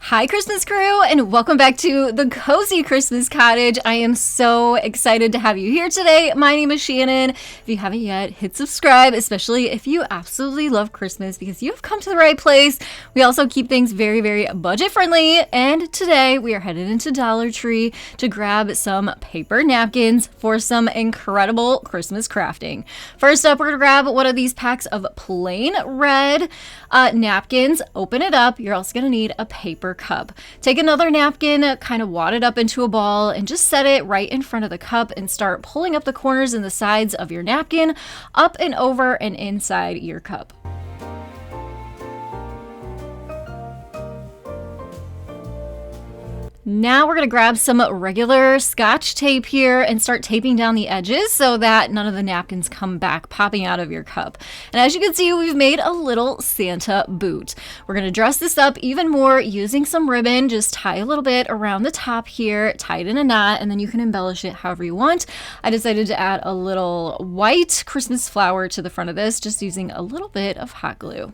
Hi, Christmas crew, and welcome back to the Cozy Christmas Cottage. I am so excited to have you here today. My name is Shannon. If you haven't yet, hit subscribe, especially if you absolutely love Christmas, because you have come to the right place. We also keep things very, very budget friendly, and today we are headed into Dollar Tree to grab some paper napkins for some incredible Christmas crafting. First up, we're going to grab one of these packs of plain red napkins. Open it up. You're also going to need a paper cup. Take another napkin, kind of wad it up into a ball, and just set it right in front of the cup and start pulling up the corners and the sides of your napkin up and over and inside your cup. Now we're going to grab some regular Scotch tape here and start taping down the edges so that none of the napkins come back popping out of your cup. And as you can see, we've made a little Santa boot. We're going to dress this up even more using some ribbon. Just tie a little bit around the top here, tie it in a knot, and then you can embellish it however you want. I decided to add a little white Christmas flower to the front of this, just using a little bit of hot glue.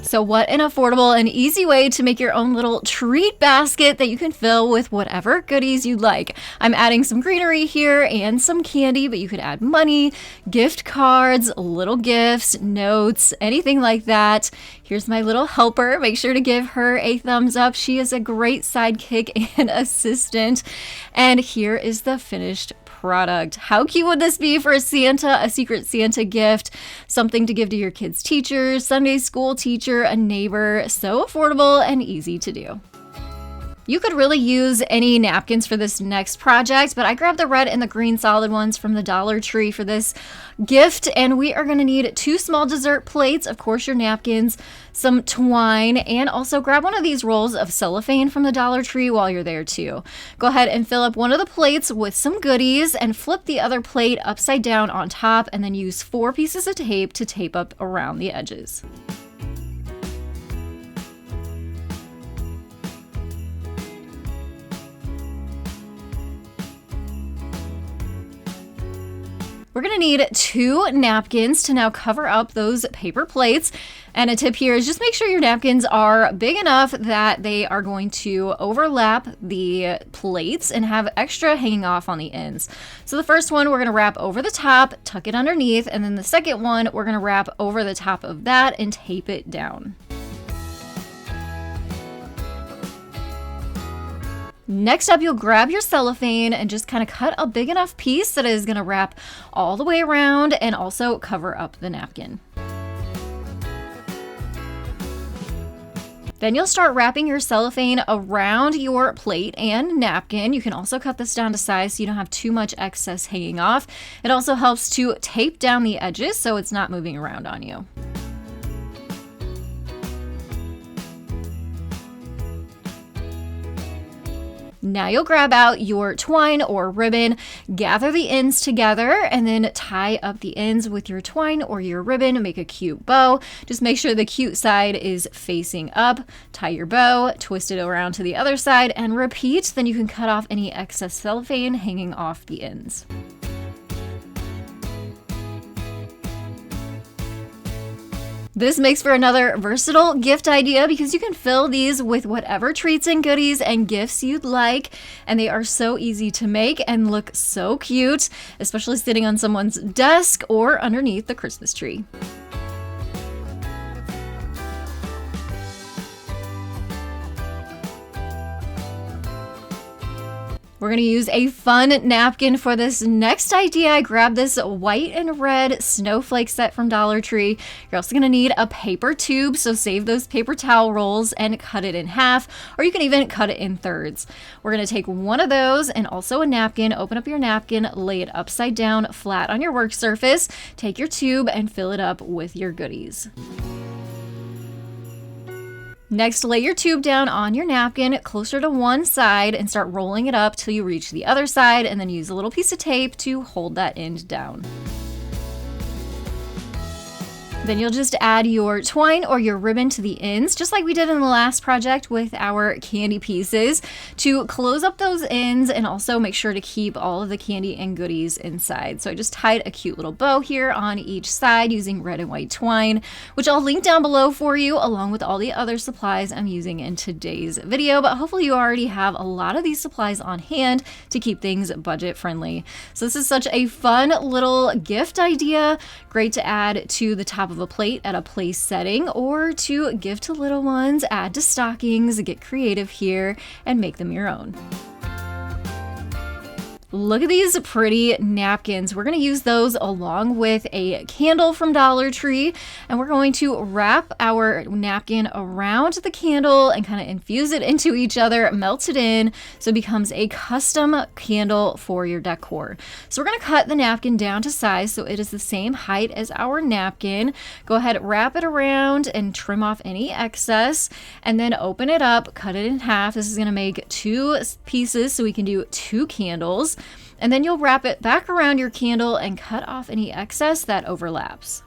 So what an affordable and easy way to make your own little treat basket that you can fill with whatever goodies you'd like. I'm adding some greenery here and some candy, but you could add money, gift cards, little gifts, notes, anything like that. Here's my little helper. Make sure to give her a thumbs up. She is a great sidekick and assistant. And here is the finished product. How cute would this be for a Santa, a secret Santa gift? Something to give to your kids' teachers, Sunday school teacher, a neighbor. So affordable and easy to do. You could really use any napkins for this next project, but I grabbed the red and the green solid ones from the Dollar Tree for this gift, and we are going to need 2 small dessert plates, of course your napkins, some twine, and also grab one of these rolls of cellophane from the Dollar Tree while you're there too. Go ahead and fill up one of the plates with some goodies and flip the other plate upside down on top, and then use 4 pieces of tape to tape up around the edges. We're going to need 2 napkins to now cover up those paper plates. And a tip here is just make sure your napkins are big enough that they are going to overlap the plates and have extra hanging off on the ends. So the first one we're going to wrap over the top, tuck it underneath, and then the second one we're going to wrap over the top of that and tape it down. Next up, you'll grab your cellophane and just kind of cut a big enough piece that is going to wrap all the way around and also cover up the napkin. Then you'll start wrapping your cellophane around your plate and napkin. You can also cut this down to size so you don't have too much excess hanging off. It also helps to tape down the edges so it's not moving around on you. Now you'll grab out your twine or ribbon, gather the ends together, and then tie up the ends with your twine or your ribbon and make a cute bow. Just make sure the cute side is facing up. Tie your bow, twist it around to the other side, and repeat. Then you can cut off any excess cellophane hanging off the ends. This makes for another versatile gift idea because you can fill these with whatever treats and goodies and gifts you'd like, and they are so easy to make and look so cute, especially sitting on someone's desk or underneath the Christmas tree. We're going to use a fun napkin for this next idea. I grabbed this white and red snowflake set from Dollar Tree. You're also going to need a paper tube, so save those paper towel rolls and cut it in half, or you can even cut it in thirds. We're going to take one of those and also a napkin, open up your napkin, lay it upside down flat on your work surface, take your tube and fill it up with your goodies. Next, lay your tube down on your napkin closer to one side and start rolling it up till you reach the other side, and then use a little piece of tape to hold that end down. Then you'll just add your twine or your ribbon to the ends, just like we did in the last project with our candy pieces, to close up those ends and also make sure to keep all of the candy and goodies inside. So I just tied a cute little bow here on each side using red and white twine, which I'll link down below for you, along with all the other supplies I'm using in today's video. But hopefully you already have a lot of these supplies on hand to keep things budget friendly. So this is such a fun little gift idea, great to add to the top of a plate at a place setting, or to give to little ones, add to stockings, get creative here, and make them your own. Look at these pretty napkins. We're going to use those along with a candle from Dollar Tree, and we're going to wrap our napkin around the candle and kind of infuse it into each other, melt it in, so it becomes a custom candle for your decor. So we're going to cut the napkin down to size so it is the same height as our napkin. Go ahead, wrap it around and trim off any excess, and then open it up, cut it in half. This is going to make 2 pieces so we can do 2 candles. And then you'll wrap it back around your candle and cut off any excess that overlaps.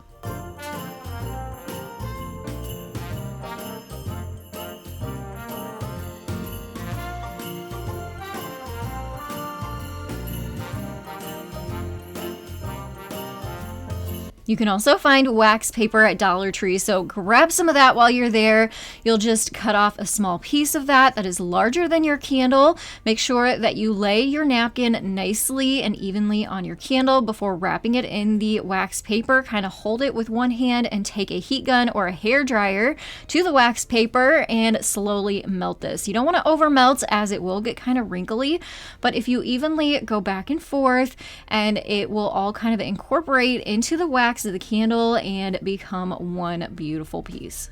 You can also find wax paper at Dollar Tree, so grab some of that while you're there. You'll just cut off a small piece of that is larger than your candle. Make sure that you lay your napkin nicely and evenly on your candle before wrapping it in the wax paper. Kind of hold it with one hand and take a heat gun or a hair dryer to the wax paper and slowly melt this. You don't want to over melt as it will get kind of wrinkly, but if you evenly go back and forth, and it will all kind of incorporate into the wax of the candle and become one beautiful piece.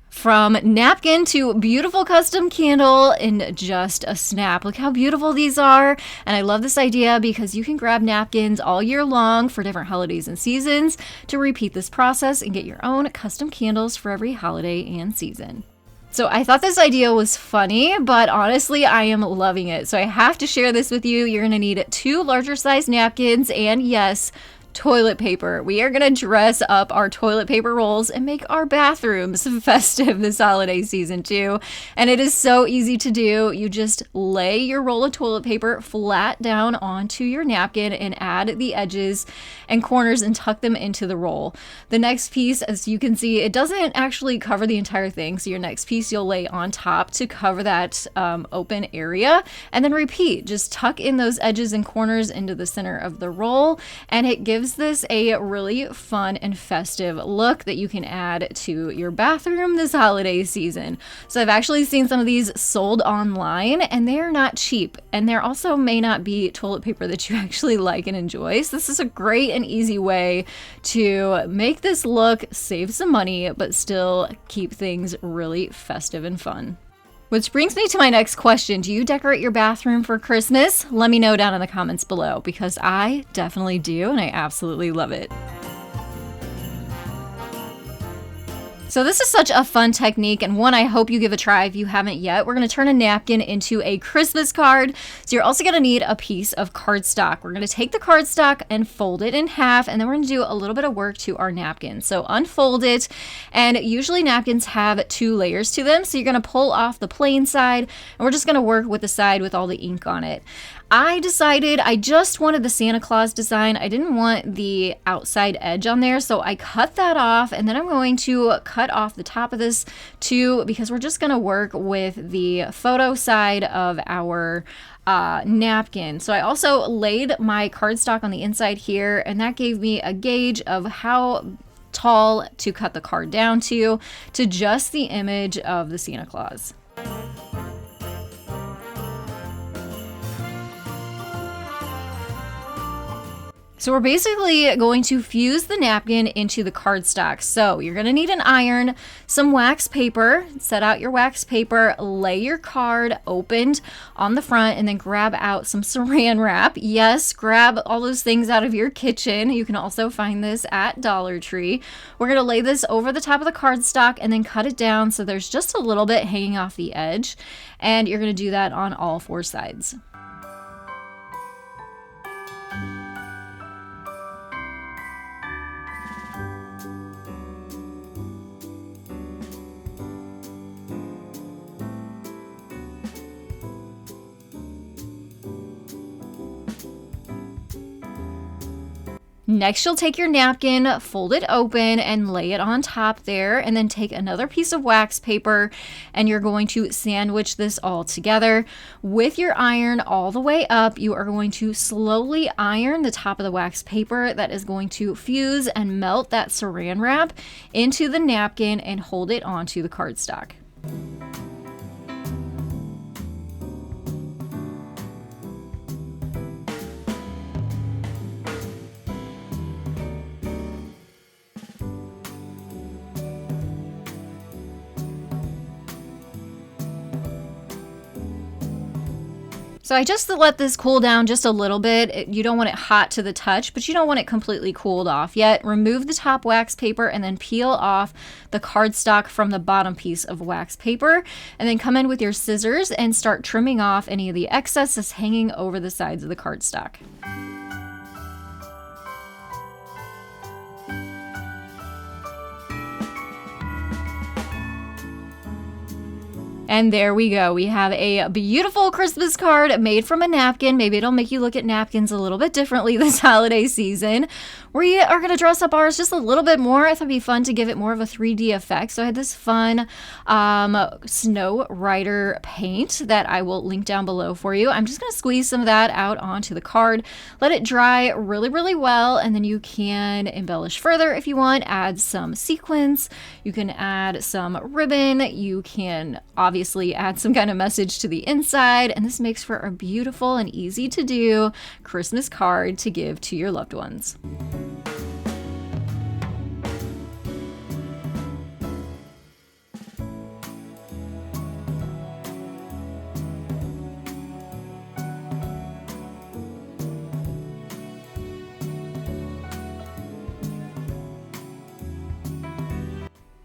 From napkin to beautiful custom candle in just a snap. Look how beautiful these are. And I love this idea because you can grab napkins all year long for different holidays and seasons to repeat this process and get your own custom candles for every holiday and season. So I thought this idea was funny, but honestly, I am loving it. So I have to share this with you. You're gonna need 2 larger size napkins and, yes, toilet paper. We are going to dress up our toilet paper rolls and make our bathrooms festive this holiday season too. And it is so easy to do. You just lay your roll of toilet paper flat down onto your napkin and add the edges and corners and tuck them into the roll. The next piece, as you can see, it doesn't actually cover the entire thing. So your next piece you'll lay on top to cover that open area, and then repeat. Just tuck in those edges and corners into the center of the roll, and it gives this a really fun and festive look that you can add to your bathroom this holiday season. So I've actually seen some of these sold online, and they are not cheap, and there also may not be toilet paper that you actually like and enjoy. So this is a great and easy way to make this look, save some money, but still keep things really festive and fun. Which brings me to my next question. Do you decorate your bathroom for Christmas? Let me know down in the comments below, because I definitely do, and I absolutely love it. So this is such a fun technique, and one I hope you give a try if you haven't yet. We're going to turn a napkin into a Christmas card. So you're also going to need a piece of cardstock. We're going to take the cardstock and fold it in half, and then we're going to do a little bit of work to our napkin. So unfold it, and usually napkins have 2 layers to them. So you're going to pull off the plain side, and we're just going to work with the side with all the ink on it. I decided I just wanted the Santa Claus design. I didn't want the outside edge on there, so I cut that off, and then I'm going to cut off the top of this too, because we're just going to work with the photo side of our napkin. So I also laid my cardstock on the inside here, and that gave me a gauge of how tall to cut the card down to just the image of the Santa Claus. So we're basically going to fuse the napkin into the cardstock. So you're going to need an iron, some wax paper, set out your wax paper, lay your card opened on the front, and then grab out some saran wrap. Yes, grab all those things out of your kitchen. You can also find this at Dollar Tree. We're going to lay this over the top of the cardstock and then cut it down so there's just a little bit hanging off the edge. And you're going to do that on all 4 sides. Next, you'll take your napkin, fold it open, and lay it on top there, and then take another piece of wax paper, and you're going to sandwich this all together. With your iron all the way up, you are going to slowly iron the top of the wax paper. That is going to fuse and melt that saran wrap into the napkin and hold it onto the cardstock. So I just let this cool down just a little bit. You don't want it hot to the touch, but you don't want it completely cooled off yet. Remove the top wax paper and then peel off the cardstock from the bottom piece of wax paper. And then come in with your scissors and start trimming off any of the excess that's hanging over the sides of the cardstock. And there we go. We have a beautiful Christmas card made from a napkin. Maybe it'll make you look at napkins a little bit differently this holiday season. We are going to dress up ours just a little bit more. I thought it'd be fun to give it more of a 3D effect. So I had this fun Snow Rider paint that I will link down below for you. I'm just going to squeeze some of that out onto the card. Let it dry really, really well. And then you can embellish further if you want. Add some sequins. You can add some ribbon. You can obviously add some kind of message to the inside. And this makes for a beautiful and easy to do Christmas card to give to your loved ones.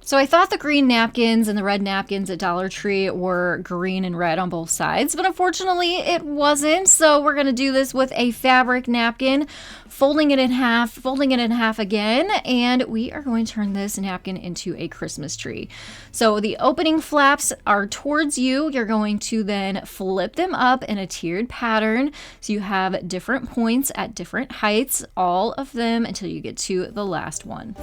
So I thought the green napkins and the red napkins at Dollar Tree were green and red on both sides, but unfortunately it wasn't. So we're going to do this with a fabric napkin, folding it in half again, and we are going to turn this napkin into a Christmas tree. So the opening flaps are towards you. You're going to then flip them up in a tiered pattern. So you have different points at different heights, all of them until you get to the last one.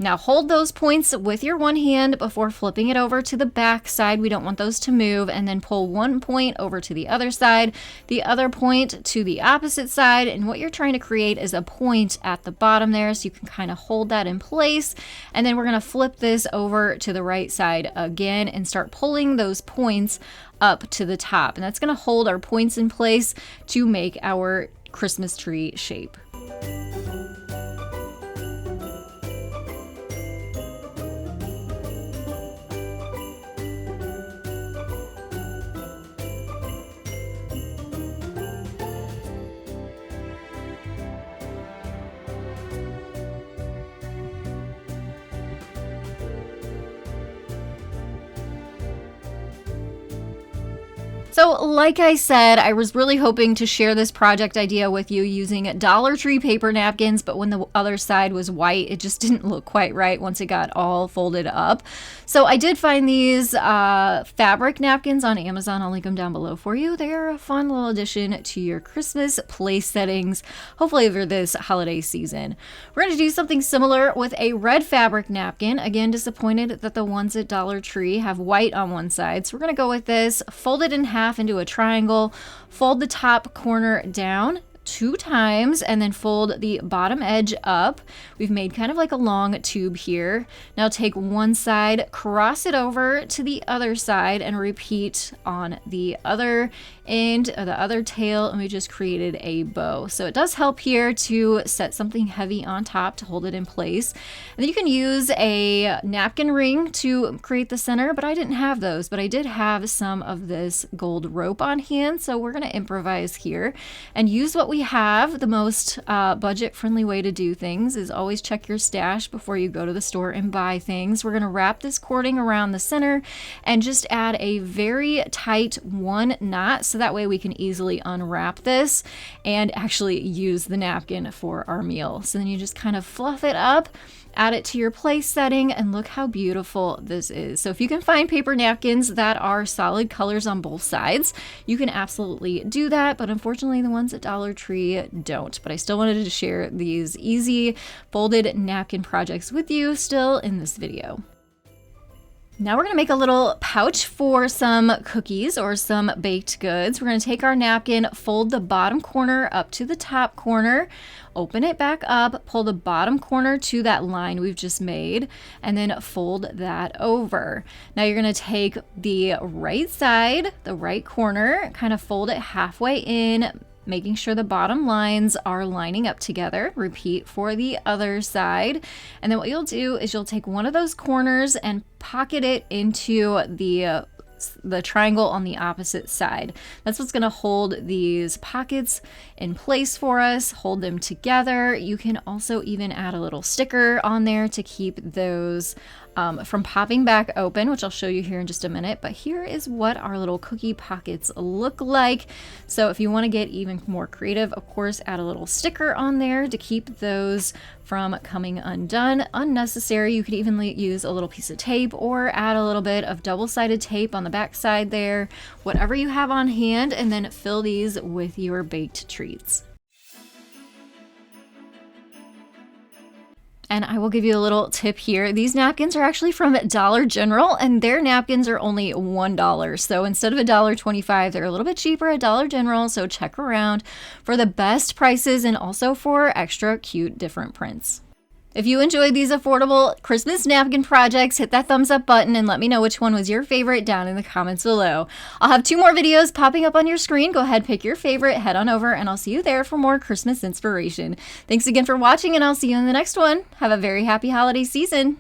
Now hold those points with your one hand before flipping it over to the back side. We don't want those to move, and then pull one point over to the other side, the other point to the opposite side, and what you're trying to create is a point at the bottom there, so you can kind of hold that in place. And then we're going to flip this over to the right side again and start pulling those points up to the top, and that's going to hold our points in place to make our Christmas tree shape. So like I said, I was really hoping to share this project idea with you using Dollar Tree paper napkins, but when the other side was white, it just didn't look quite right once it got all folded up. So I did find these fabric napkins on Amazon. I'll link them down below for you. They are a fun little addition to your Christmas place settings, hopefully over this holiday season. We're going to do something similar with a red fabric napkin. Again, disappointed that the ones at Dollar Tree have white on one side. So we're going to go with this, fold it in half into a triangle, fold the top corner down 2 times, and then fold the bottom edge up. We've made kind of like a long tube here. Now take one side, cross it over to the other side, and repeat on the other end of the other tail, and we just created a bow. So it does help here to set something heavy on top to hold it in place. And then you can use a napkin ring to create the center, but I didn't have those, but I did have some of this gold rope on hand, so we're going to improvise here and use what we have. The most budget-friendly way to do things is always check your stash before you go to the store and buy things. We're going to wrap this cording around the center and just add a very tight 1 knot, so that way we can easily unwrap this and actually use the napkin for our meal. So then you just kind of fluff it up, add it to your place setting, and look how beautiful this is. So if you can find paper napkins that are solid colors on both sides, you can absolutely do that. But unfortunately, the ones at Dollar Tree tree don't. But I still wanted to share these easy folded napkin projects with you still in this video. Now we're going to make a little pouch for some cookies or some baked goods. We're going to take our napkin, fold the bottom corner up to the top corner, open it back up, pull the bottom corner to that line we've just made, and then fold that over. Now you're going to take the right side, the right corner, kind of fold it halfway in, making sure the bottom lines are lining up together. Repeat for the other side. And then what you'll do is you'll take one of those corners and pocket it into the triangle on the opposite side. That's what's going to hold these pockets in place for us, hold them together. You can also even add a little sticker on there to keep those from popping back open, which I'll show you here in just a minute. But here is what our little cookie pockets look like. So if you want to get even more creative, of course, add a little sticker on there to keep those from coming undone. Unnecessary. You could even use a little piece of tape or add a little bit of double-sided tape on the back side there, whatever you have on hand, and then fill these with your baked treats. And I will give you a little tip here. These napkins are actually from Dollar General, and their napkins are only $1. So instead of $1.25, they're a little bit cheaper at Dollar General. So check around for the best prices and also for extra cute different prints. If you enjoyed these affordable Christmas napkin projects, hit that thumbs up button and let me know which one was your favorite down in the comments below. I'll have 2 more videos popping up on your screen. Go ahead, pick your favorite, head on over, and I'll see you there for more Christmas inspiration. Thanks again for watching, and I'll see you in the next one. Have a very happy holiday season.